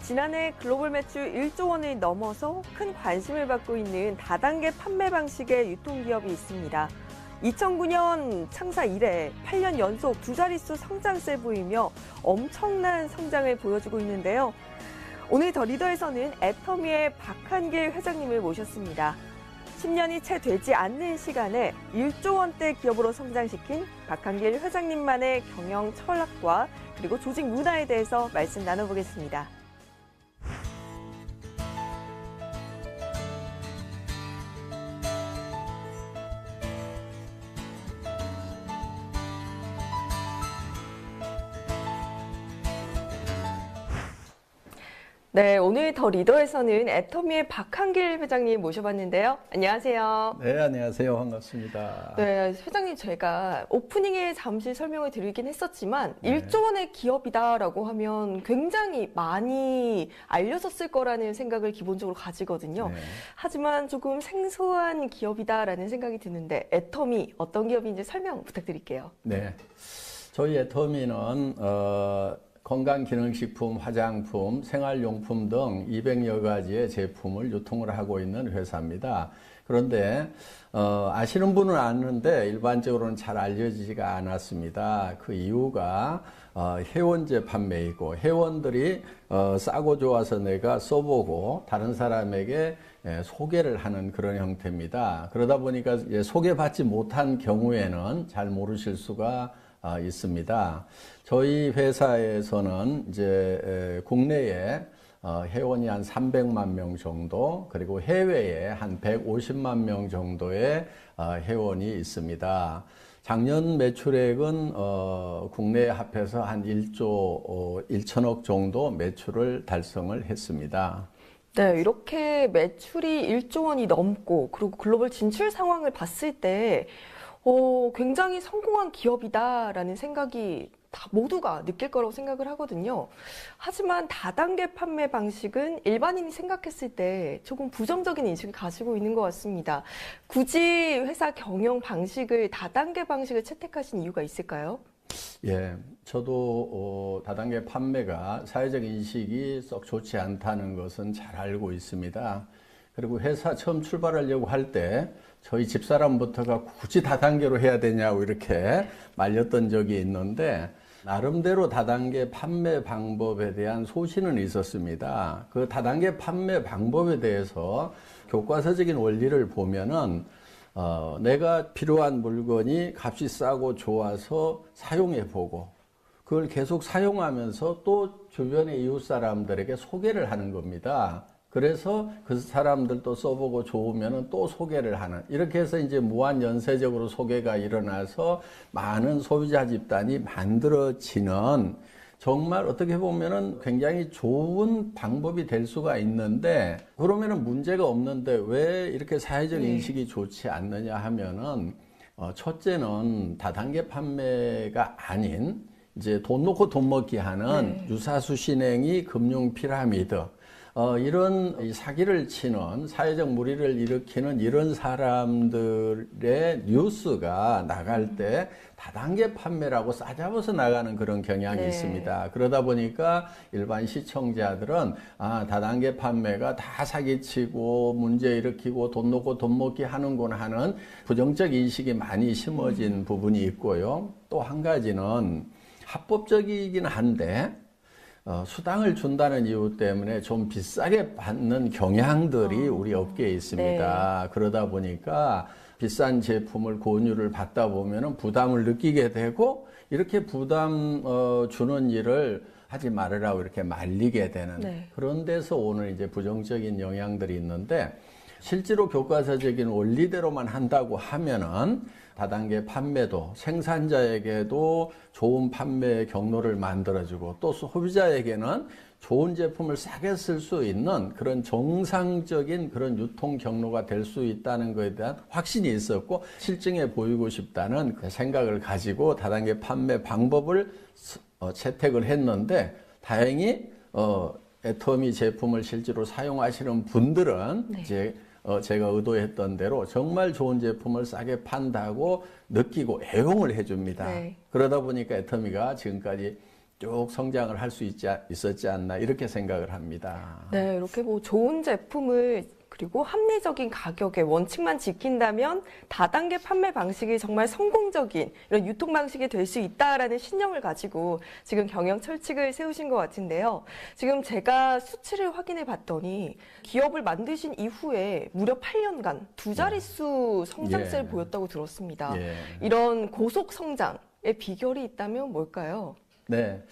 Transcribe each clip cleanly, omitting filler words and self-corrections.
지난해 글로벌 매출 1조 원을 넘어서 큰 관심을 받고 있는 다단계 판매 방식의 유통기업이 있습니다. 2009년 창사 이래 8년 연속 두 자릿수 성장세를 보이며 엄청난 성장을 보여주고 있는데요. 오늘 더 리더에서는 애터미의 박한길 회장님을 모셨습니다. 10년이 채 되지 않는 시간에 1조 원대 기업으로 성장시킨 박한길 회장님만의 경영 철학과 그리고 조직 문화에 대해서 말씀 나눠보겠습니다. 네, 오늘 더 리더에서는 애터미의 박한길 회장님 모셔봤는데요. 안녕하세요. 네, 안녕하세요. 반갑습니다. 네, 회장님 제가 오프닝에 잠시 설명을 드리긴 했었지만 1조 원의 기업이다라고 하면 굉장히 많이 알려졌을 거라는 생각을 기본적으로 가지거든요. 네. 하지만 조금 생소한 기업이다라는 생각이 드는데 애터미 어떤 기업인지 설명 부탁드릴게요. 네, 저희 애터미는 건강기능식품, 화장품, 생활용품 등 200여 가지의 제품을 유통을 하고 있는 회사입니다. 그런데 아시는 분은 아는데 일반적으로는 잘 알려지지가 않았습니다. 그 이유가 회원제 판매이고 회원들이 싸고 좋아서 내가 써보고 다른 사람에게 소개를 하는 그런 형태입니다. 그러다 보니까 소개받지 못한 경우에는 잘 모르실 수가 있습니다. 저희 회사에서는 이제 국내에 회원이 한 300만 명 정도, 그리고 해외에 한 150만 명 정도의 회원이 있습니다. 작년 매출액은 국내에 합해서 한 1조 1천억 정도 매출을 달성을 했습니다. 네, 이렇게 매출이 1조 원이 넘고 그리고 글로벌 진출 상황을 봤을 때 굉장히 성공한 기업이다라는 생각이 다 모두가 느낄 거라고 생각을 하거든요. 하지만 다단계 판매 방식은 일반인이 생각했을 때 조금 부정적인 인식을 가지고 있는 것 같습니다. 굳이 회사 경영 방식을 다단계 방식을 채택하신 이유가 있을까요? 예, 저도 다단계 판매가 사회적 인식이 썩 좋지 않다는 것은 잘 알고 있습니다. 그리고 회사 처음 출발하려고 할 때 저희 집사람부터가 굳이 다단계로 해야 되냐고 이렇게 말렸던 적이 있는데 나름대로 다단계 판매 방법에 대한 소신은 있었습니다. 그 다단계 판매 방법에 대해서 교과서적인 원리를 보면은 내가 필요한 물건이 값이 싸고 좋아서 사용해 보고 그걸 계속 사용하면서 또 주변의 이웃 사람들에게 소개를 하는 겁니다. 그래서 그 사람들도 써보고 좋으면 또 소개를 하는, 이렇게 해서 이제 무한 연쇄적으로 소개가 일어나서 많은 소비자 집단이 만들어지는 정말 어떻게 보면은 굉장히 좋은 방법이 될 수가 있는데, 그러면은 문제가 없는데 왜 이렇게 사회적 인식이 좋지 않느냐 하면은 첫째는 다단계 판매가 아닌 이제 돈 놓고 돈 먹기 하는 유사수 신행이 금융 피라미드, 이런 사기를 치는 사회적 무리를 일으키는 이런 사람들의 뉴스가 나갈 때 다단계 판매라고 싸잡아서 나가는 그런 경향이 있습니다. 그러다 보니까 일반 시청자들은 다단계 판매가 다 사기치고 문제 일으키고 돈 놓고 돈 먹기 하는구나 하는 부정적 인식이 많이 심어진 부분이 있고요. 또 한 가지는 합법적이긴 한데 수당을 준다는 이유 때문에 좀 비싸게 받는 경향들이 우리 업계에 있습니다. 그러다 보니까 비싼 제품을 권유를 받다 보면 부담을 느끼게 되고 이렇게 부담 주는 일을 하지 말으라고 이렇게 말리게 되는 그런 데서 오는 이제 부정적인 영향들이 있는데, 실제로 교과서적인 원리대로만 한다고 하면은 다단계 판매도 생산자에게도 좋은 판매 경로를 만들어주고 또 소비자에게는 좋은 제품을 싸게 쓸 수 있는 그런 정상적인 그런 유통 경로가 될 수 있다는 것에 대한 확신이 있었고 실증해 보이고 싶다는 그 생각을 가지고 다단계 판매 방법을 채택을 했는데, 다행히 애터미 제품을 실제로 사용하시는 분들은 이제 제가 의도했던 대로 정말 좋은 제품을 싸게 판다고 느끼고 애용을 해줍니다. 그러다 보니까 애터미가 지금까지 쭉 성장을 할 수 있었지 않나 이렇게 생각을 합니다. 네, 이렇게 뭐 좋은 제품을 그리고 합리적인 가격의 원칙만 지킨다면 다단계 판매 방식이 정말 성공적인 이런 유통 방식이 될 수 있다라는 신념을 가지고 지금 경영 철칙을 세우신 것 같은데요. 지금 제가 수치를 확인해 봤더니 기업을 만드신 이후에 무려 8년간 두 자릿수 성장세를 예. 보였다고 들었습니다. 예. 이런 고속 성장의 비결이 있다면 뭘까요? 네.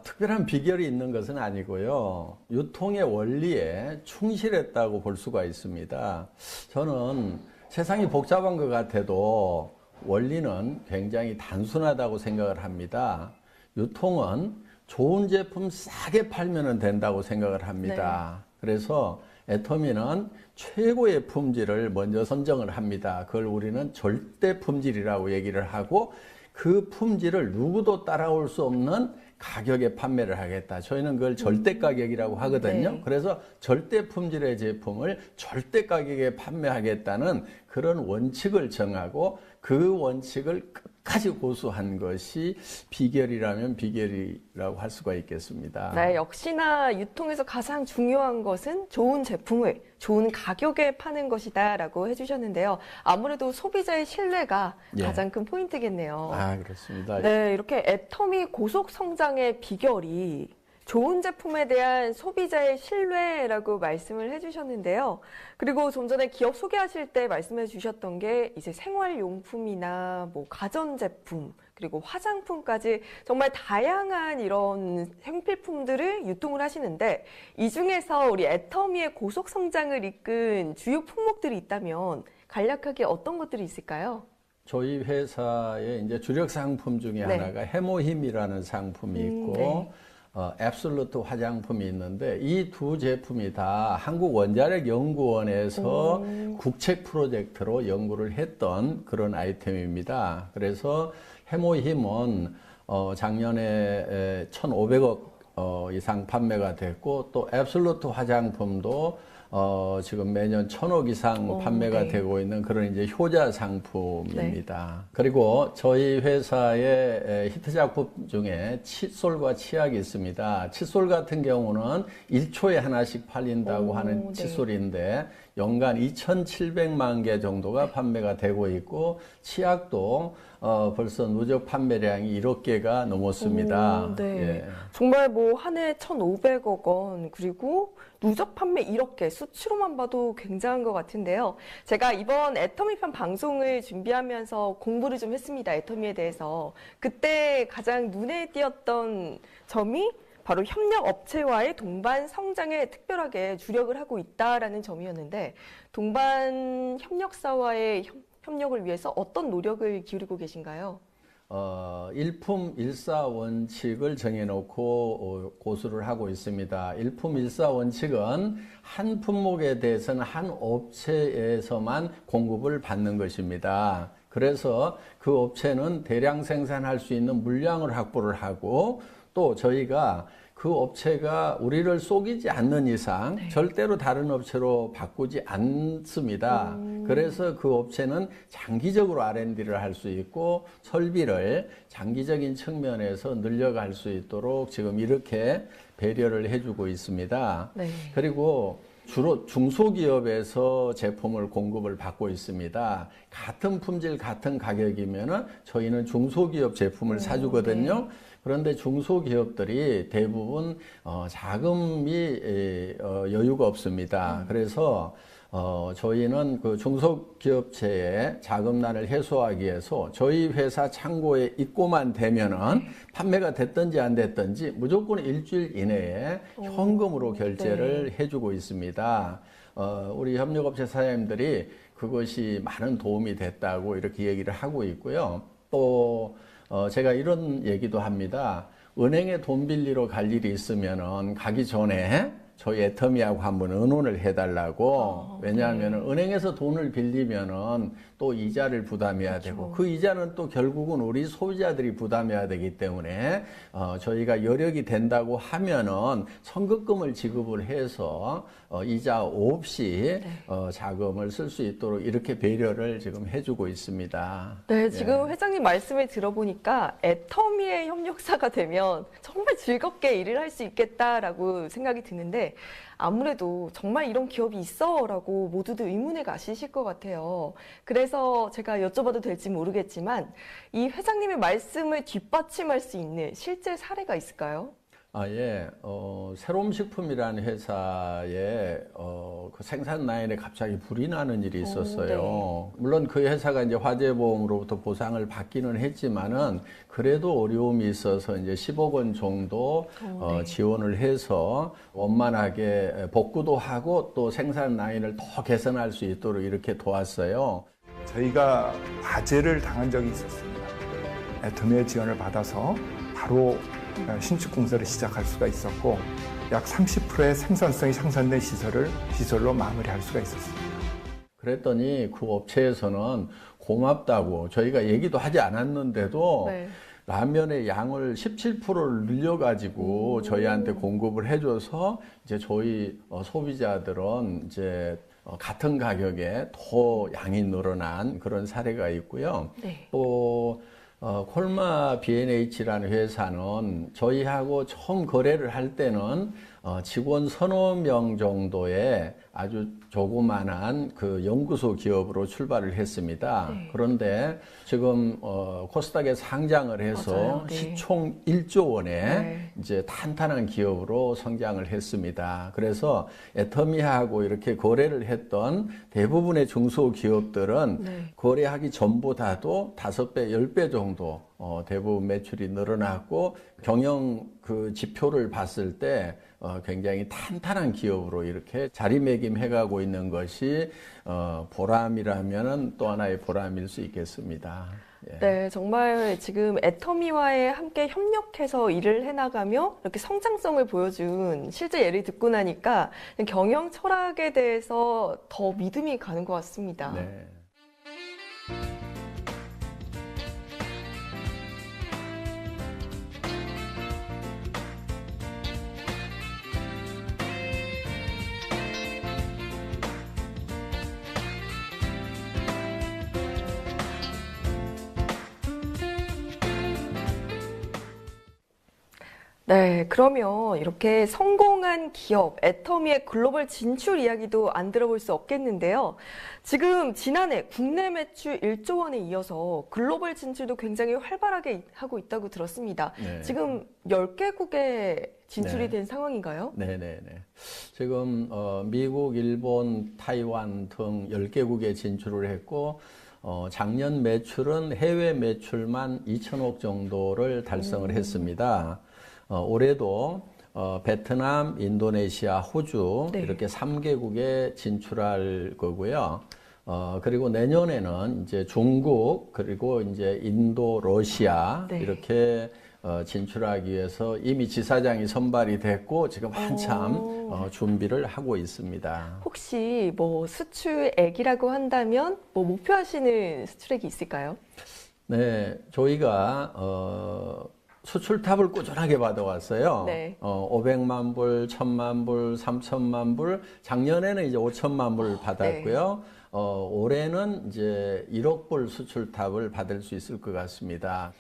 특별한 비결이 있는 것은 아니고요. 유통의 원리에 충실했다고 볼 수가 있습니다. 저는 세상이 복잡한 것 같아도 원리는 굉장히 단순하다고 생각을 합니다. 유통은 좋은 제품 싸게 팔면 된다고 생각을 합니다. 그래서 애터미는 최고의 품질을 먼저 선정을 합니다. 그걸 우리는 절대 품질이라고 얘기를 하고 그 품질을 누구도 따라올 수 없는 가격에 판매를 하겠다. 저희는 그걸 절대 가격이라고 하거든요. 네. 그래서 절대 품질의 제품을 절대 가격에 판매하겠다는 그런 원칙을 정하고 그 원칙을 끝까지 고수한 것이 비결이라면 비결이라고 할 수가 있겠습니다. 네, 역시나 유통에서 가장 중요한 것은 좋은 제품을 좋은 가격에 파는 것이다라고 해주셨는데요. 아무래도 소비자의 신뢰가 예. 가장 큰 포인트겠네요. 그렇습니다. 네, 이렇게 애터미 고속 성장의 비결이 좋은 제품에 대한 소비자의 신뢰라고 말씀을 해주셨는데요. 그리고 좀 전에 기업 소개하실 때 말씀해 주셨던 게 이제 생활용품이나 뭐 가전제품 그리고 화장품까지 정말 다양한 이런 생필품들을 유통을 하시는데 이 중에서 우리 애터미의 고속 성장을 이끈 주요 품목들이 있다면 간략하게 어떤 것들이 있을까요? 저희 회사의 이제 주력 상품 중에 네. 하나가 해모힘이라는 상품이 있고 네. 앱솔루트 화장품이 있는데 이 두 제품이 다 한국원자력연구원에서 국책 프로젝트로 연구를 했던 그런 아이템입니다. 그래서 해모힘은 작년에 1,500억 이상 판매가 됐고 또 앱솔루트 화장품도 지금 매년 1,000억 이상 판매가 네. 되고 있는 그런 이제 효자 상품입니다. 그리고 저희 회사의 히트 작품 중에 칫솔과 치약이 있습니다. 칫솔 같은 경우는 1초에 하나씩 팔린다고 하는 네. 칫솔인데 연간 2,700만 개 정도가 판매가 되고 있고 치약도 벌써 누적 판매량이 1억 개가 넘었습니다. 네. 예. 정말 뭐 한 해 1,500억 원 그리고 누적 판매 1억 개 수치로만 봐도 굉장한 것 같은데요. 제가 이번 애터미 편 방송을 준비하면서 공부를 좀 했습니다. 애터미에 대해서. 그때 가장 눈에 띄었던 점이 바로 협력 업체와의 동반 성장에 특별하게 주력을 하고 있다라는 점이었는데 동반 협력사와의 협력을 위해서 어떤 노력을 기울이고 계신가요? 일품 일사 원칙을 정해놓고 고수를 하고 있습니다. 일품 일사 원칙은 한 품목에 대해서는 한 업체에서만 공급을 받는 것입니다. 그래서 그 업체는 대량 생산할 수 있는 물량을 확보를 하고 또 저희가 그 업체가 우리를 속이지 않는 이상 절대로 다른 업체로 바꾸지 않습니다. 그래서 그 업체는 장기적으로 R&D를 할 수 있고 설비를 장기적인 측면에서 늘려갈 수 있도록 지금 이렇게 배려를 해주고 있습니다. 네. 그리고 주로 중소기업에서 제품을 공급을 받고 있습니다. 같은 품질, 같은 가격이면은 저희는 중소기업 제품을 사주거든요. 그런데 중소기업들이 대부분 자금이 여유가 없습니다. 그래서 저희는 그 중소기업체의 자금난을 해소하기 위해서 저희 회사 창고에 입고만 되면은 판매가 됐든지 안 됐든지 무조건 일주일 이내에 현금으로 결제를 해주고 있습니다. 우리 협력업체 사장님들이 그것이 많은 도움이 됐다고 이렇게 얘기를 하고 있고요. 또 제가 이런 얘기도 합니다. 은행에 돈 빌리러 갈 일이 있으면은 가기 전에 저희 애터미하고 한번 의논을 해달라고. 왜냐하면 은행에서 돈을 빌리면은 또 이자를 부담해야 되고 그 이자는 또 결국은 우리 소비자들이 부담해야 되기 때문에 저희가 여력이 된다고 하면은 선급금을 지급을 해서 이자 없이 자금을 쓸 수 있도록 이렇게 배려를 지금 해주고 있습니다. 네, 지금 회장님 말씀을 들어보니까 애터미의 협력사가 되면 정말 즐겁게 일을 할 수 있겠다라고 생각이 드는데 아무래도 정말 이런 기업이 있어라고 모두들 의문에 가시실 것 같아요. 그래서 제가 여쭤봐도 될지 모르겠지만 이 회장님의 말씀을 뒷받침할 수 있는 실제 사례가 있을까요? 예. 새롬식품이라는 회사에 그 생산 라인에 갑자기 불이 나는 일이 있었어요. 물론 그 회사가 이제 화재보험으로부터 보상을 받기는 했지만은 그래도 어려움이 있어서 이제 10억 원 정도 지원을 해서 원만하게 복구도 하고 또 생산 라인을 더 개선할 수 있도록 이렇게 도왔어요. 저희가 화재를 당한 적이 있었습니다. 애터미의 지원을 받아서 바로 신축 공사를 시작할 수가 있었고 약 30%의 생산성이 향상된 시설로 마무리할 수가 있었습니다. 그랬더니 그 업체에서는 고맙다고 저희가 얘기도 하지 않았는데도 라면의 양을 17%를 늘려가지고 저희한테 공급을 해줘서 이제 저희 소비자들은 이제 같은 가격에 더 양이 늘어난 그런 사례가 있고요. 또 콜마 B&H라는 회사는 저희하고 처음 거래를 할 때는 직원 서너 명 정도의 아주 조그만한 그 연구소 기업으로 출발을 했습니다. 그런데 지금 코스닥에 상장을 해서 시총 1조 원의 이제 탄탄한 기업으로 성장을 했습니다. 그래서 애터미하고 이렇게 거래를 했던 대부분의 중소기업들은 거래하기 전보다도 5배, 10배 정도 대부분 매출이 늘어났고 경영 그 지표를 봤을 때 굉장히 탄탄한 기업으로 이렇게 자리매김해가고 있는 것이 보람이라면 또 하나의 보람일 수 있겠습니다. 네, 정말 지금 애터미와의 함께 협력해서 일을 해나가며 이렇게 성장성을 보여준 실제 예를 듣고 나니까 경영 철학에 대해서 더 믿음이 가는 것 같습니다. 네. 네, 그러면 이렇게 성공한 기업, 애터미의 글로벌 진출 이야기도 안 들어볼 수 없겠는데요. 지금 지난해 국내 매출 1조 원에 이어서 글로벌 진출도 굉장히 활발하게 하고 있다고 들었습니다. 지금 10개국에 진출이 된 상황인가요? 네네네. 지금 미국, 일본, 타이완 등 10개국에 진출을 했고 작년 매출은 해외 매출만 2천억 정도를 달성을 했습니다. 올해도 베트남, 인도네시아, 호주 이렇게 3개국에 진출할 거고요. 그리고 내년에는 이제 중국 그리고 이제 인도, 러시아 이렇게 진출하기 위해서 이미 지사장이 선발이 됐고 지금 한참 준비를 하고 있습니다. 혹시 뭐 수출액이라고 한다면 뭐 목표하시는 수출액이 있을까요? 네, 저희가 수출탑을 꾸준하게 받아왔어요. 500만 불, 1000만 불, 3000만 불, 작년에는 이제 5천만 불 받았고요. 올해는 이제 1억 불 수출탑을 받을 수 있을 것 같습니다.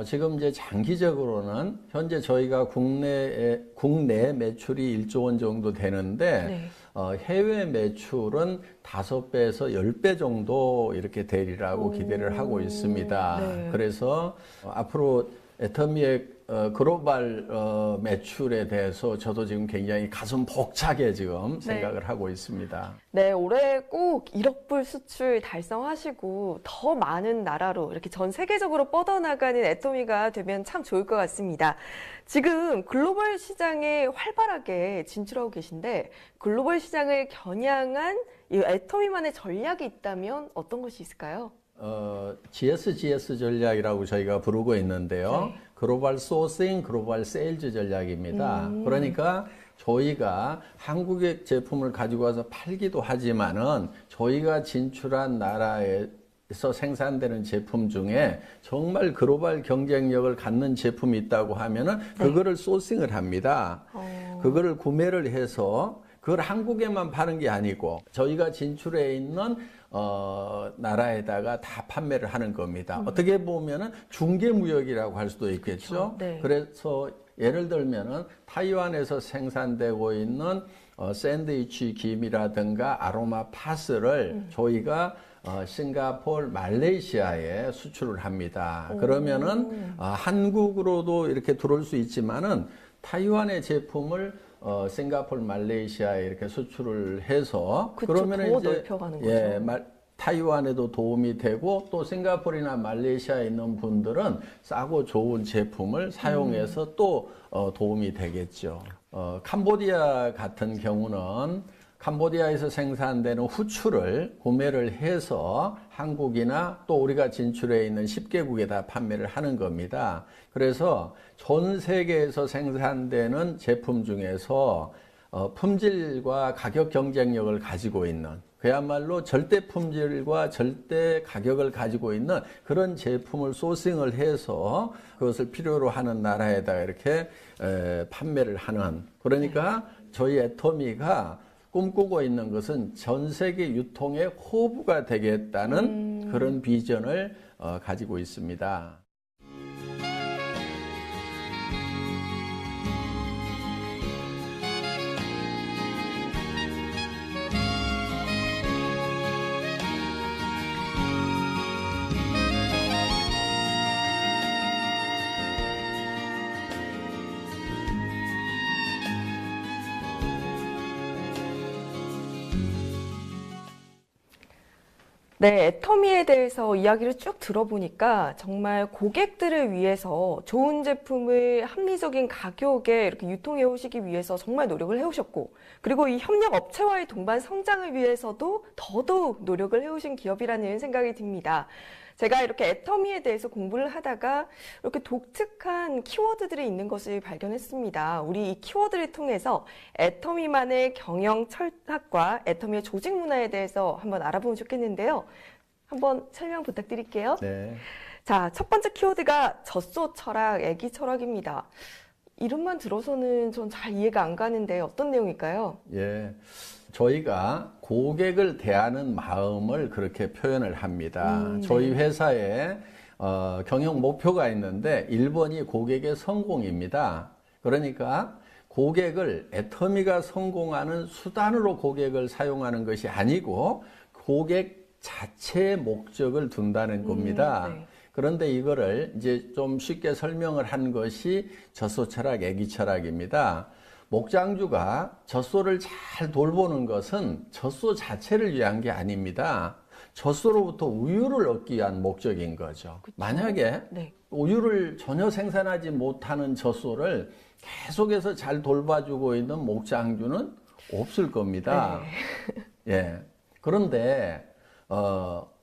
지금 이제 장기적으로는 현재 저희가 국내 매출이 1조 원 정도 되는데 해외 매출은 5배에서 10배 정도 이렇게 되리라고 기대를 하고 있습니다. 그래서 앞으로 애터미의 글로벌 매출에 대해서 저도 지금 굉장히 가슴 벅차게 지금 생각을 하고 있습니다. 네, 올해 꼭 1억 불 수출 달성하시고 더 많은 나라로 이렇게 전 세계적으로 뻗어나가는 애터미가 되면 참 좋을 것 같습니다. 지금 글로벌 시장에 활발하게 진출하고 계신데 글로벌 시장을 겨냥한 이 애터미만의 전략이 있다면 어떤 것이 있을까요? GSGS 전략이라고 저희가 부르고 있는데요. 글로벌 소싱, 글로벌 세일즈 전략입니다. 그러니까 저희가 한국의 제품을 가지고 와서 팔기도 하지만은 저희가 진출한 나라에서 생산되는 제품 중에 정말 글로벌 경쟁력을 갖는 제품이 있다고 하면은 그거를 소싱을 합니다. 그거를 구매를 해서 그걸 한국에만 파는 게 아니고 저희가 진출해 있는 나라에다가 다 판매를 하는 겁니다. 어떻게 보면은 중개무역이라고 할 수도 있겠죠. 그렇죠. 네. 그래서 예를 들면은 타이완에서 생산되고 있는 샌드위치 김이라든가 아로마 파스를 저희가 싱가포르, 말레이시아에 수출을 합니다. 그러면은 한국으로도 이렇게 들어올 수 있지만은 타이완의 제품을 싱가포르, 말레이시아에 이렇게 수출을 해서 그쵸, 그러면 더 이제 넓혀가는 거죠. 타이완에도 도움이 되고 또 싱가포르나 말레이시아에 있는 분들은 싸고 좋은 제품을 사용해서 또 도움이 되겠죠. 캄보디아 같은 경우는 캄보디아에서 생산되는 후추를 구매를 해서 한국이나 또 우리가 진출해 있는 10개국에다 판매를 하는 겁니다. 그래서 전 세계에서 생산되는 제품 중에서 품질과 가격 경쟁력을 가지고 있는 그야말로 절대 품질과 절대 가격을 가지고 있는 그런 제품을 소싱을 해서 그것을 필요로 하는 나라에다가 이렇게 판매를 하는 그러니까 저희 애터미가 꿈꾸고 있는 것은 전 세계 유통의 호부가 되겠다는 그런 비전을 가지고 있습니다. 네, 애터미에 대해서 이야기를 쭉 들어보니까 정말 고객들을 위해서 좋은 제품을 합리적인 가격에 이렇게 유통해 오시기 위해서 정말 노력을 해오셨고, 그리고 이 협력 업체와의 동반 성장을 위해서도 더더욱 노력을 해오신 기업이라는 생각이 듭니다. 제가 이렇게 애터미에 대해서 공부를 하다가 이렇게 독특한 키워드들이 있는 것을 발견했습니다. 우리 이 키워드를 통해서 애터미만의 경영 철학과 애터미의 조직 문화에 대해서 한번 알아보면 좋겠는데요. 한번 설명 부탁드릴게요. 네. 자, 첫 번째 키워드가 젖소 철학, 애기 철학입니다. 이름만 들어서는 전 잘 이해가 안 가는데 어떤 내용일까요? 예. 저희가 고객을 대하는 마음을 그렇게 표현을 합니다. 저희 회사에 경영 목표가 있는데 1번이 고객의 성공입니다. 그러니까 고객을 애터미가 성공하는 수단으로 고객을 사용하는 것이 아니고 고객 자체의 목적을 둔다는 겁니다. 네. 그런데 이거를 이제 좀 쉽게 설명을 한 것이 젖소 철학, 애기 철학입니다. 목장주가 젖소를 잘 돌보는 것은 젖소 자체를 위한 게 아닙니다. 젖소로부터 우유를 얻기 위한 목적인 거죠. 그쵸? 만약에 네. 우유를 전혀 생산하지 못하는 젖소를 계속해서 잘 돌봐주고 있는 목장주는 없을 겁니다. 예. 그런데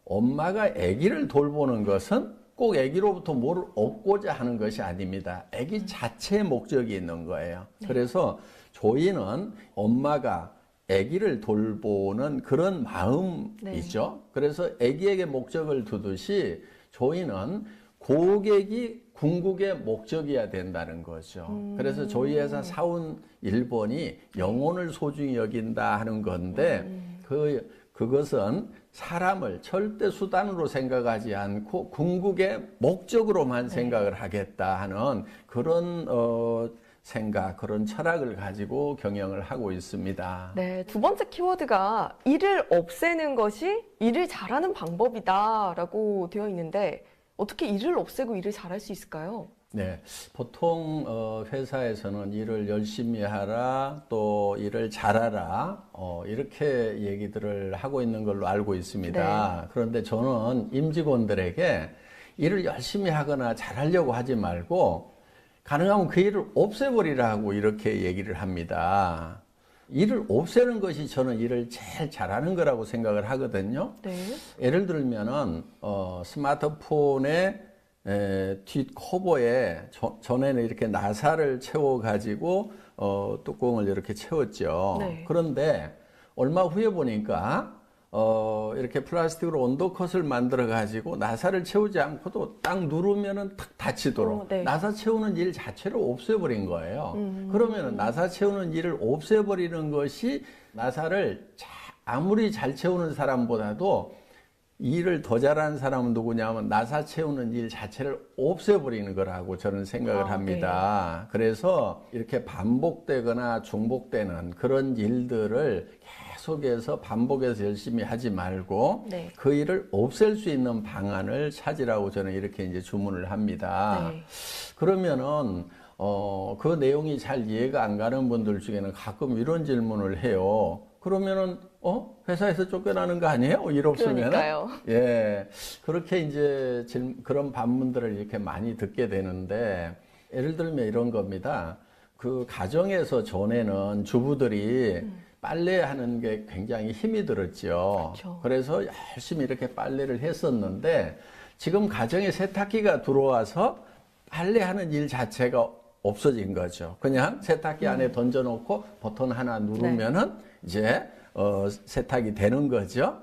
엄마가 아기를 돌보는 것은 꼭 아기로부터 뭘 얻고자 하는 것이 아닙니다. 아기 자체의 목적이 있는 거예요. 그래서 저희는 엄마가 아기를 돌보는 그런 마음이죠. 그래서 아기에게 목적을 두듯이 저희는 고객이 궁극의 목적이어야 된다는 거죠. 그래서 저희 회사 사원 1번이 영혼을 소중히 여긴다 하는 건데 그것은 사람을 절대 수단으로 생각하지 않고 궁극의 목적으로만 생각을 하겠다 하는 그런 생각, 그런 철학을 가지고 경영을 하고 있습니다. 네, 두 번째 키워드가 일을 없애는 것이 일을 잘하는 방법이다라고 되어 있는데 어떻게 일을 없애고 일을 잘할 수 있을까요? 네, 보통 회사에서는 일을 열심히 하라, 또 일을 잘하라 이렇게 얘기들을 하고 있는 걸로 알고 있습니다. 네. 그런데 저는 임직원들에게 일을 열심히 하거나 잘하려고 하지 말고 가능하면 그 일을 없애버리라고 이렇게 얘기를 합니다. 일을 없애는 것이 저는 일을 제일 잘하는 거라고 생각을 하거든요. 네. 예를 들면은 스마트폰에 뒷코보에 전에는 이렇게 나사를 채워가지고 뚜껑을 이렇게 채웠죠. 네. 그런데 얼마 후에 보니까 이렇게 플라스틱으로 언더컷을 만들어 가지고 나사를 채우지 않고도 딱 누르면은 탁 닫히도록 네. 나사 채우는 일 자체를 없애버린 거예요. 그러면은 나사 채우는 일을 없애버리는 것이 나사를 아무리 잘 채우는 사람보다도 일을 더 잘하는 사람은 누구냐면 나사 채우는 일 자체를 없애버리는 거라고 저는 생각을 합니다. 그래서 이렇게 반복되거나 중복되는 그런 일들을 계속해서 반복해서 열심히 하지 말고 네. 그 일을 없앨 수 있는 방안을 찾으라고 저는 이렇게 이제 주문을 합니다. 네. 그러면은 그 내용이 잘 이해가 안 가는 분들 중에는 가끔 이런 질문을 해요. 그러면은 회사에서 쫓겨나는 거 아니에요? 일 없으면? 그러니까요. 예, 그렇게 이제 그런 반문들을 이렇게 많이 듣게 되는데 예를 들면 이런 겁니다. 그 가정에서 전에는 주부들이 빨래하는 게 굉장히 힘이 들었죠. 그렇죠. 그래서 열심히 이렇게 빨래를 했었는데 지금 가정에 세탁기가 들어와서 빨래하는 일 자체가 없어진 거죠. 그냥 세탁기 안에 던져놓고 버튼 하나 누르면은 이제 세탁이 되는 거죠.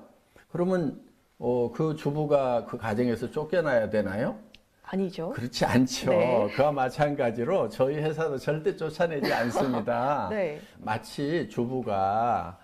그러면 그 주부가 그 가정에서 쫓겨나야 되나요? 아니죠. 그렇지 않죠. 네. 그와 마찬가지로 저희 회사도 절대 쫓아내지 않습니다. 네. 마치 주부가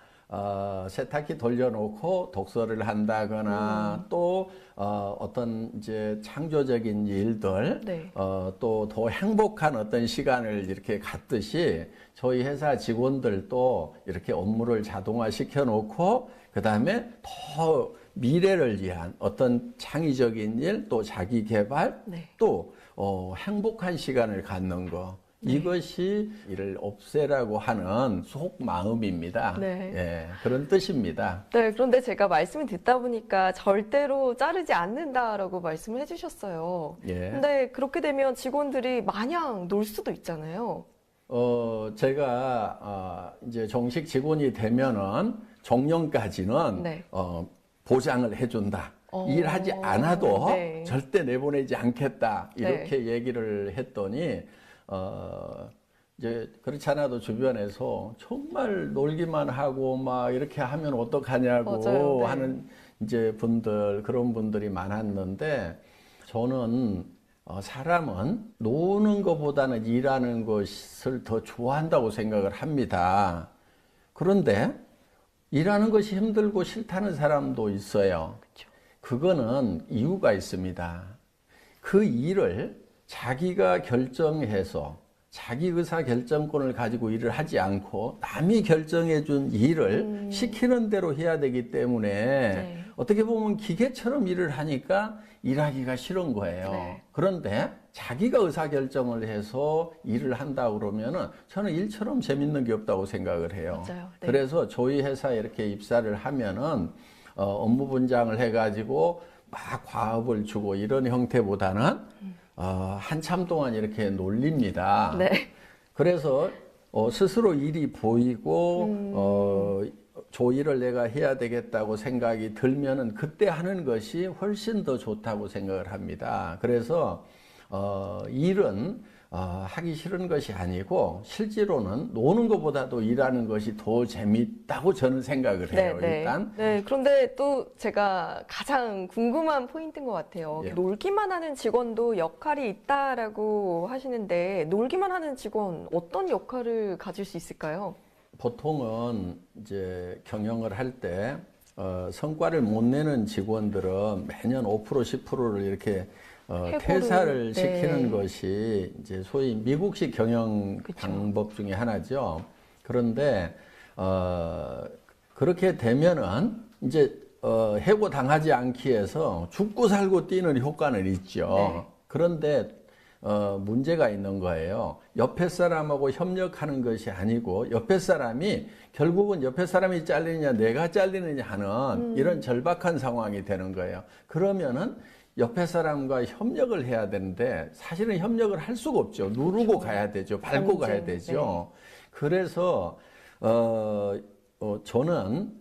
세탁기 돌려놓고 독서를 한다거나 또 어떤 이제 창조적인 일들 네. 또 더 행복한 어떤 시간을 이렇게 갖듯이 저희 회사 직원들도 이렇게 업무를 자동화시켜 놓고 그 다음에 더 미래를 위한 어떤 창의적인 일 또 자기 개발 네. 또 행복한 시간을 갖는 거 이것이 이를 없애라고 하는 속마음입니다. 네. 예, 그런 뜻입니다. 네, 그런데 제가 말씀을 듣다 보니까 절대로 자르지 않는다라고 말씀을 해주셨어요. 예. 근데 그렇게 되면 직원들이 마냥 놀 수도 있잖아요. 제가 이제 정식 직원이 되면은 정년까지는 네. 보장을 해준다. 일하지 않아도 네. 절대 내보내지 않겠다. 이렇게 얘기를 했더니 이제 그렇지 않아도 주변에서 정말 놀기만 하고 막 이렇게 하면 어떡하냐고 맞아요. 네. 하는 이제 그런 분들이 많았는데 저는 사람은 노는 것보다는 일하는 것을 더 좋아한다고 생각을 합니다. 그런데 일하는 것이 힘들고 싫다는 사람도 있어요. 그렇죠. 그거는 이유가 있습니다. 그 일을 자기가 결정해서 자기 의사 결정권을 가지고 일을 하지 않고 남이 결정해 준 일을 시키는 대로 해야 되기 때문에 네. 어떻게 보면 기계처럼 일을 하니까 일하기가 싫은 거예요. 네. 그런데 자기가 의사 결정을 해서 일을 한다 그러면은 저는 일처럼 재밌는 게 없다고 생각을 해요. 맞아요. 네. 그래서 저희 회사에 이렇게 입사를 하면은 업무 분장을 해가지고 막 과업을 주고 이런 형태보다는 한참 동안 이렇게 놀립니다. 네. 그래서 스스로 일이 보이고 저 일을 내가 해야 되겠다고 생각이 들면은 그때 하는 것이 훨씬 더 좋다고 생각을 합니다. 그래서 일은 하기 싫은 것이 아니고 실제로는 노는 것보다도 일하는 것이 더 재밌다고 저는 생각을 해요. 일단. 네, 그런데 또 제가 가장 궁금한 포인트인 것 같아요. 예. 놀기만 하는 직원도 역할이 있다라고 하시는데 놀기만 하는 직원 어떤 역할을 가질 수 있을까요? 보통은 이제 경영을 할 때 성과를 못 내는 직원들은 매년 5% 10%를 이렇게 퇴사를 시키는 것이 이제 소위 미국식 경영 방법 중에 하나죠. 그런데 그렇게 되면은 이제 해고 당하지 않기 위해서 죽고 살고 뛰는 효과는 있죠. 네. 그런데 문제가 있는 거예요. 옆에 사람하고 협력하는 것이 아니고 옆에 사람이 결국은 옆에 사람이 잘리느냐 내가 잘리느냐 하는 이런 절박한 상황이 되는 거예요. 그러면은 옆에 사람과 협력을 해야 되는데 사실은 협력을 할 수가 없죠. 누르고 가야 되죠. 밟고 가야 되죠. 네. 그래서 저는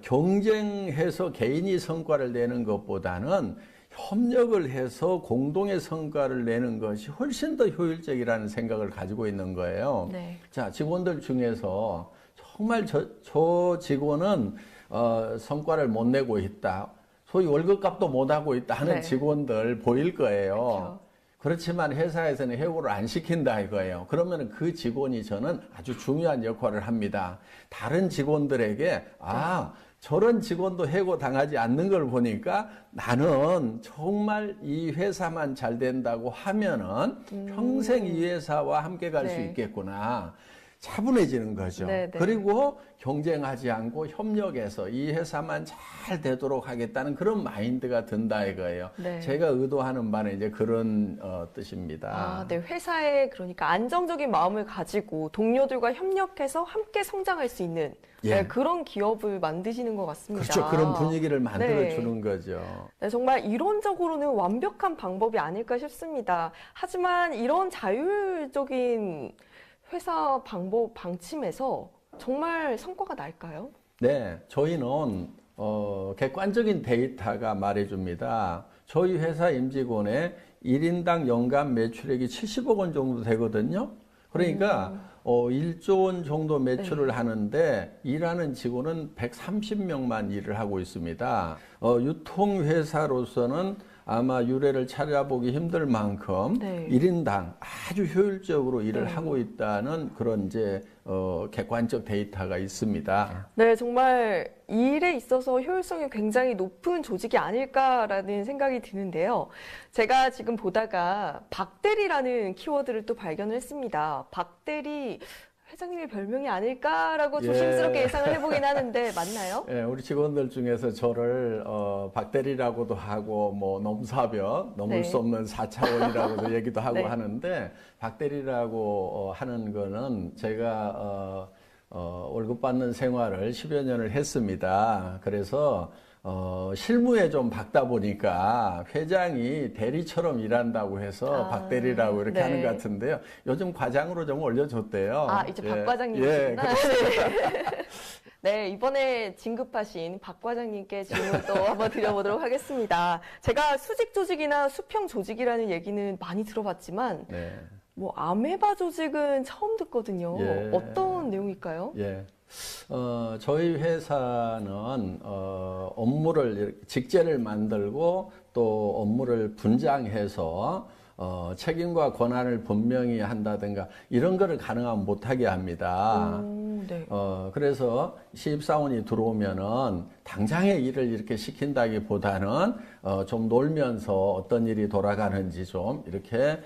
경쟁해서 개인이 성과를 내는 것보다는 협력을 해서 공동의 성과를 내는 것이 훨씬 더 효율적이라는 생각을 가지고 있는 거예요. 네. 자, 직원들 중에서 정말 저 직원은 성과를 못 내고 있다. 소위 월급값도 못 하고 있다 하는 네. 직원들 보일 거예요. 그렇죠. 그렇지만 회사에서는 해고를 안 시킨다 이거예요. 그러면 그 직원이 저는 아주 중요한 역할을 합니다. 다른 직원들에게 저런 직원도 해고 당하지 않는 걸 보니까 나는 정말 이 회사만 잘 된다고 하면은 평생 이 회사와 함께 갈 수 네. 있겠구나. 차분해지는 거죠. 네, 네. 그리고 경쟁하지 않고 협력해서 이 회사만 잘 되도록 하겠다는 그런 마인드가 든다 이거예요. 네. 제가 의도하는 바는 이제 그런 뜻입니다. 네. 회사에 그러니까 안정적인 마음을 가지고 동료들과 협력해서 함께 성장할 수 있는 예. 네, 그런 기업을 만드시는 것 같습니다. 그렇죠. 그런 분위기를 만들어 네. 주는 거죠. 네, 정말 이론적으로는 완벽한 방법이 아닐까 싶습니다. 하지만 이런 자율적인 회사 방법 방침에서 정말 성과가 날까요? 네, 저희는 객관적인 데이터가 말해줍니다. 저희 회사 임직원의 1인당 연간 매출액이 70억 원 정도 되거든요. 그러니까 1조 원 정도 매출을 하는데 일하는 직원은 130명만 일을 하고 있습니다. 유통회사로서는 아마 유례를 찾아보기 힘들 만큼 네. 1인당 아주 효율적으로 일을 하고 있다는 그런 이제 객관적 데이터가 있습니다. 네, 정말 일에 있어서 효율성이 굉장히 높은 조직이 아닐까라는 생각이 드는데요. 제가 지금 보다가 박대리라는 키워드를 또 발견을 했습니다. 박대리 회장님의 별명이 아닐까라고 예. 조심스럽게 예상을 해보긴 하는데 맞나요? 예, 우리 직원들 중에서 저를 박대리라고도 하고 뭐 넘사벽, 넘을 네. 수 없는 4차원이라고도 얘기도 하고 네. 하는데 박대리라고 하는 거는 제가 월급 받는 생활을 10여 년을 했습니다. 그래서 실무에 좀 박다 보니까 회장이 대리처럼 일한다고 해서 박대리라고 이렇게 네. 하는 것 같은데요. 요즘 과장으로 좀 올려줬대요. 이제 예. 박 예, 과장님이시구나. 그렇습니다. 네, 이번에 진급하신 박 과장님께 질문 또 한번 드려보도록 하겠습니다. 제가 수직 조직이나 수평 조직이라는 얘기는 많이 들어봤지만 네. 뭐 아메바 조직은 처음 듣거든요. 예. 어떤 내용일까요? 예. 저희 회사는 업무를 직제를 만들고 또 업무를 분장해서 책임과 권한을 분명히 한다든가 이런 거를 가능하면 못하게 합니다. 네. 그래서 신입사원이 들어오면은 당장의 일을 이렇게 시킨다기보다는 좀 놀면서 어떤 일이 돌아가는지 좀 이렇게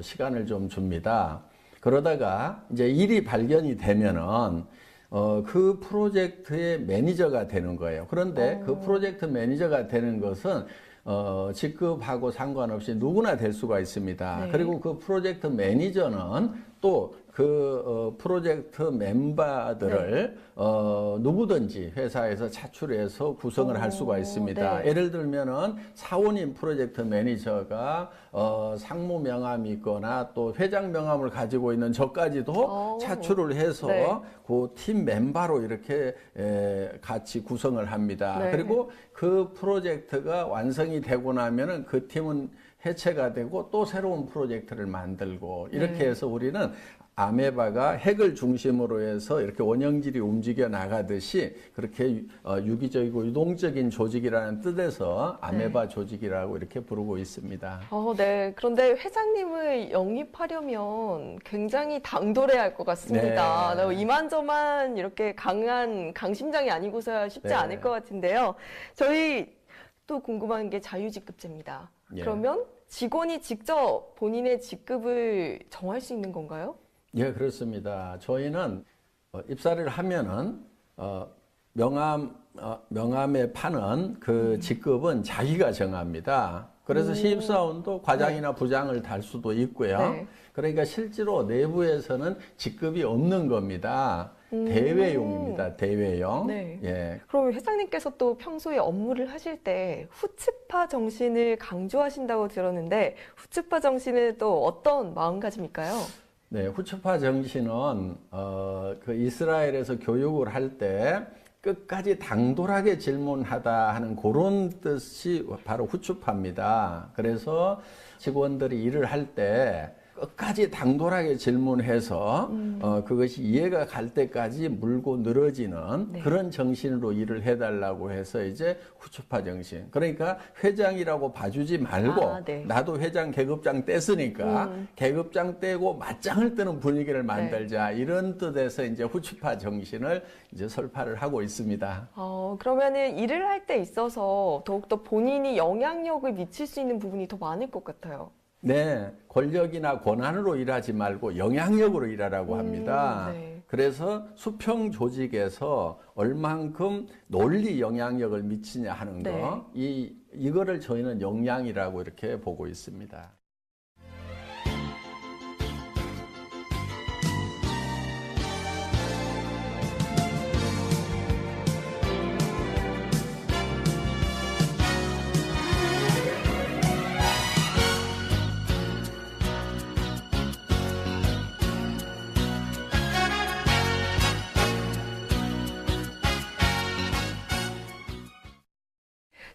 시간을 좀 줍니다. 그러다가 이제 일이 발견이 되면은 그 프로젝트의 매니저가 되는 거예요. 그런데 그 프로젝트 매니저가 되는 것은 직급하고 상관없이 누구나 될 수가 있습니다. 네. 그리고 그 프로젝트 매니저는 또 그 프로젝트 멤버들을 누구든지 회사에서 차출해서 구성을 할 수가 있습니다. 네. 예를 들면은 사원인 프로젝트 매니저가 상무 명함이 있거나 또 회장 명함을 가지고 있는 저까지도 차출을 해서 네. 그 팀 멤버로 이렇게 같이 구성을 합니다. 네. 그리고 그 프로젝트가 완성이 되고 나면은 그 팀은 해체가 되고 또 새로운 프로젝트를 만들고 이렇게 해서 우리는 아메바가 핵을 중심으로 해서 이렇게 원형질이 움직여 나가듯이 그렇게 유기적이고 유동적인 조직이라는 뜻에서 아메바 조직이라고 이렇게 부르고 있습니다. 네. 그런데 회장님을 영입하려면 굉장히 당돌해야 할 것 같습니다. 네. 이만저만 이렇게 강한 강심장이 아니고서야 쉽지 네. 않을 것 같은데요. 저희 또 궁금한 게 자유직급제입니다. 예. 그러면 직원이 직접 본인의 직급을 정할 수 있는 건가요? 예, 그렇습니다. 저희는 입사를 하면은 명함에 파는 그 직급은 자기가 정합니다. 그래서 신입사원도 과장이나 부장을 달 수도 있고요. 네. 그러니까 실제로 내부에서는 직급이 없는 겁니다. 대외용입니다. 대외용. 네. 예. 그럼 회장님께서 또 평소에 업무를 하실 때 후츠파 정신을 강조하신다고 들었는데 후츠파 정신은 또 어떤 마음가짐일까요? 네, 후츠파 정신은 그 이스라엘에서 교육을 할 때 끝까지 당돌하게 질문하다 하는 그런 뜻이 바로 후추파입니다. 그래서 직원들이 일을 할 때 끝까지 당돌하게 질문해서 그것이 이해가 갈 때까지 물고 늘어지는 네. 그런 정신으로 일을 해달라고 해서 이제 후추파 정신. 그러니까 회장이라고 봐주지 말고 네. 나도 회장 계급장 뗐으니까 계급장 떼고 맞짱을 뜨는 분위기를 만들자 이런 뜻에서 이제 후추파 정신을 이제 설파를 하고 있습니다. 그러면은 일을 할 때 있어서 더욱더 본인이 영향력을 미칠 수 있는 부분이 더 많을 것 같아요. 네, 권력이나 권한으로 일하지 말고 영향력으로 일하라고 합니다. 네. 그래서 수평 조직에서 얼만큼 논리 영향력을 미치냐 하는 거, 이거를 저희는 역량이라고 이렇게 보고 있습니다.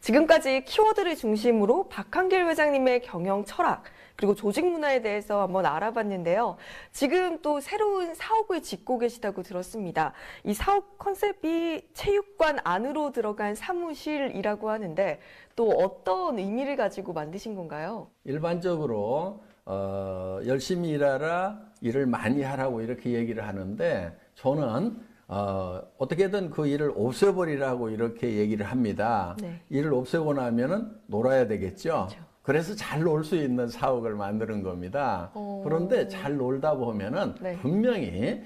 지금까지 키워드를 중심으로 박한길 회장님의 경영 철학 그리고 조직 문화에 대해서 한번 알아봤는데요. 지금 또 새로운 사옥을 짓고 계시다고 들었습니다. 이 사옥 컨셉이 체육관 안으로 들어간 사무실이라고 하는데 또 어떤 의미를 가지고 만드신 건가요? 일반적으로 열심히 일하라, 일을 많이 하라고 이렇게 얘기를 하는데 저는 어떻게든 그 일을 없애버리라고 이렇게 얘기를 합니다. 네. 일을 없애고 나면은 놀아야 되겠죠. 그렇죠. 그래서 잘 놀 수 있는 사옥을 만드는 겁니다. 그런데 잘 놀다 보면은 분명히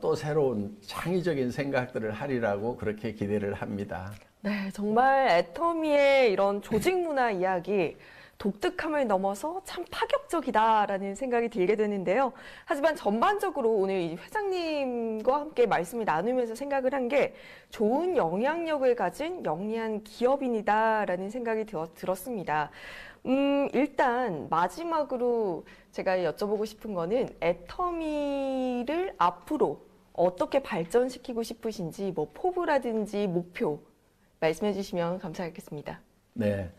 또 새로운 창의적인 생각들을 하리라고 그렇게 기대를 합니다. 네, 정말 애터미의 이런 조직 문화 이야기 독특함을 넘어서 참 파격적이다라는 생각이 들게 되는데요. 하지만 전반적으로 오늘 이 회장님과 함께 말씀을 나누면서 생각을 한 게 좋은 영향력을 가진 영리한 기업인이다라는 생각이 들었습니다. 일단 마지막으로 제가 여쭤보고 싶은 거는 애터미를 앞으로 어떻게 발전시키고 싶으신지 뭐 포부라든지 목표 말씀해 주시면 감사하겠습니다. 네,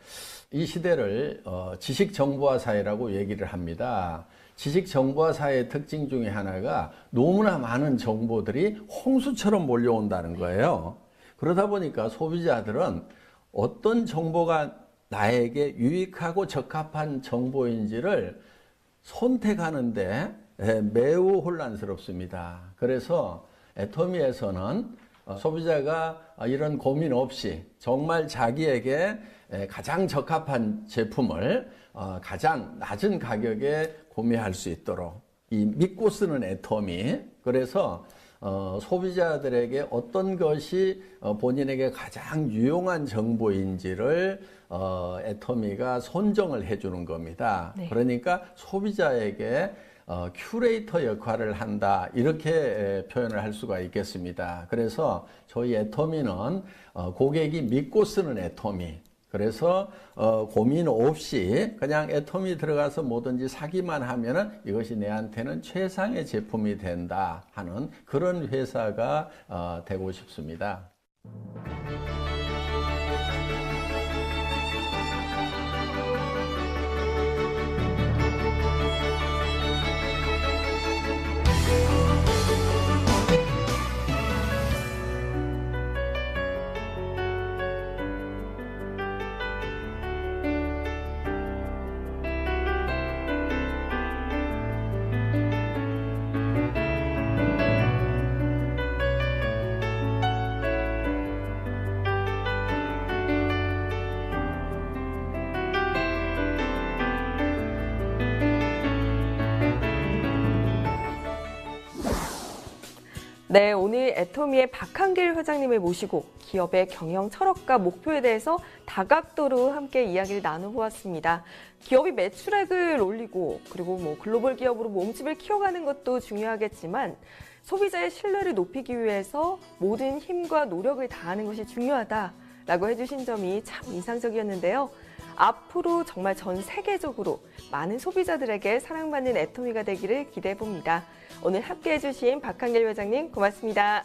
이 시대를 지식정보화 사회라고 얘기를 합니다. 지식정보화 사회의 특징 중에 하나가 너무나 많은 정보들이 홍수처럼 몰려온다는 거예요. 그러다 보니까 소비자들은 어떤 정보가 나에게 유익하고 적합한 정보인지를 선택하는데 매우 혼란스럽습니다. 그래서 애터미에서는 소비자가 이런 고민 없이 정말 자기에게 가장 적합한 제품을 가장 낮은 가격에 구매할 수 있도록 이 믿고 쓰는 애터미, 그래서 소비자들에게 어떤 것이 본인에게 가장 유용한 정보인지를 애터미가 선정을 해주는 겁니다. 네. 그러니까 소비자에게 큐레이터 역할을 한다 이렇게 표현을 할 수가 있겠습니다. 그래서 저희 애터미는 고객이 믿고 쓰는 애터미, 그래서 고민 없이 그냥 애터미 들어가서 뭐든지 사기만 하면은 이것이 내한테는 최상의 제품이 된다 하는 그런 회사가 되고 싶습니다. 네, 오늘 애터미의 박한길 회장님을 모시고 기업의 경영 철학과 목표에 대해서 다각도로 함께 이야기를 나눠보았습니다. 기업이 매출액을 올리고 그리고 뭐 글로벌 기업으로 몸집을 키워가는 것도 중요하겠지만 소비자의 신뢰를 높이기 위해서 모든 힘과 노력을 다하는 것이 중요하다라고 해주신 점이 참 인상적이었는데요. 앞으로 정말 전 세계적으로 많은 소비자들에게 사랑받는 애터미가 되기를 기대해봅니다. 오늘 함께해 주신 박한길 회장님 고맙습니다.